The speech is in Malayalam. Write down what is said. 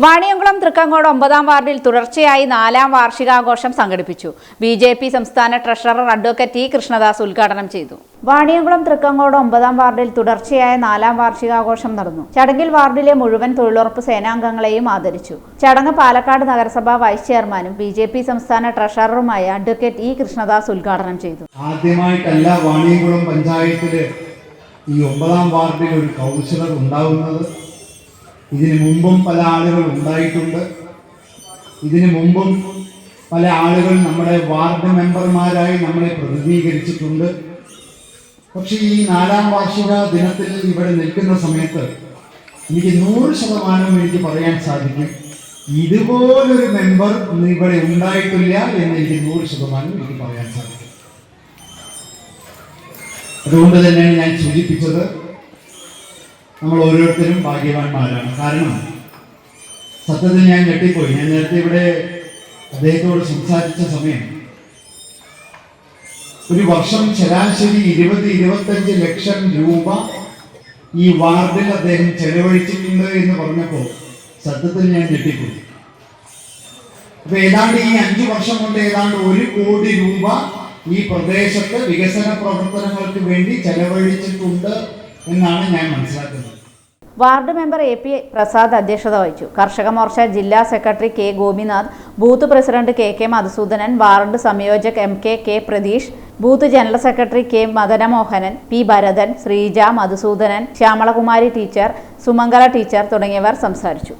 വാണിയംകുളം തൃക്കങ്ങോട് 9ാം വാർഡിൽ തുടർച്ചയായി 4ാം വാർഷികാഘോഷം സംഘടിപ്പിച്ചു. ബി.ജെ.പി. സംസ്ഥാന ട്രഷറർ അഡ്വക്കേറ്റ് ടി. കൃഷ്ണദാസ് ഉദ്ഘാടനം ചെയ്തു. വാണിയംകുളം തൃക്കങ്ങോട് 9ാം വാർഡിൽ തുടർച്ചയായ 4ാം വാർഷികാഘോഷം നടന്നു. ചടങ്ങിൽ വാർഡിലെ മുഴുവൻ തൊഴിലുറപ്പ് സേനാംഗങ്ങളെയും ആദരിച്ചു. ചടങ്ങ് പാലക്കാട് നഗരസഭാ വൈസ് ചെയർമാനും ബി.ജെ.പി. സംസ്ഥാന ട്രഷററുമായ അഡ്വക്കേറ്റ് ഇ. കൃഷ്ണദാസ് ഉദ്ഘാടനം ചെയ്തു. ആദ്യമായിട്ടല്ല വാണിയംകുളം പഞ്ചായത്തില് ഈ 9ാം വാർഡിൽ ഒരു കൗൺസിലർ ഉണ്ടാവുന്നത്. ഇതിനു മുമ്പും പല ആളുകൾ ഉണ്ടായിട്ടുണ്ട്. ഇതിനു മുമ്പും പല ആളുകൾ നമ്മുടെ വാർഡ് മെമ്പർമാരായി നമ്മളെ പ്രതിനിധീകരിച്ചിട്ടുണ്ട്. പക്ഷേ ഈ 4ാം വാർഷിക ദിനത്തിൽ ഇവിടെ നിൽക്കുന്ന സമയത്ത് എനിക്ക് 100% എനിക്ക് പറയാൻ സാധിക്കും, ഇതുപോലൊരു മെമ്പർ ഇവിടെ ഉണ്ടായിട്ടില്ല എന്ന് എനിക്ക് 100% എനിക്ക് പറയാൻ സാധിക്കും. അതുകൊണ്ട് തന്നെയാണ് ഞാൻ സൂചിപ്പിച്ചത്, നമ്മൾ ഓരോരുത്തരും ഭാഗ്യവാന്മാരാണ്. കാരണം സത്യത്തിൽ ഞാൻ ഞെട്ടിപ്പോയി. ഞാൻ നേരത്തെ ഇവിടെ അദ്ദേഹത്തോട് സംസാരിച്ച സമയം ഒരു വർഷം ശരാശരി 20-25 ലക്ഷം രൂപ ഈ വാർഡിൽ അദ്ദേഹം ചെലവഴിച്ചിട്ടുണ്ട് എന്ന് പറഞ്ഞപ്പോൾ സത്യത്തിൽ ഞാൻ ഞെട്ടിപ്പോയി. അപ്പൊ ഏതാണ്ട് ഈ 5 വർഷം കൊണ്ട് ഏതാണ്ട് 1 കോടി രൂപ ഈ പ്രദേശത്ത് വികസന പ്രവർത്തനങ്ങൾക്ക് വേണ്ടി ചെലവഴിച്ചിട്ടുണ്ട് എന്നാണ് ഞാൻ മനസ്സിലാക്കുന്നത്. Ward member AP. പ്രസാദ് അധ്യക്ഷത വഹിച്ചു. കർഷക മോർച്ച ജില്ലാ secretary K. Gopinath, booth president K. Madhusoodanan, ward സംയോജക് M K. Pratheesh, booth general secretary K. Madanamohanan, P. Bharathan, Sreeja, Madhusoodanan, Shyamalakumari teacher, Sumangala teacher തുടങ്ങിയവർ സംസാരിച്ചു.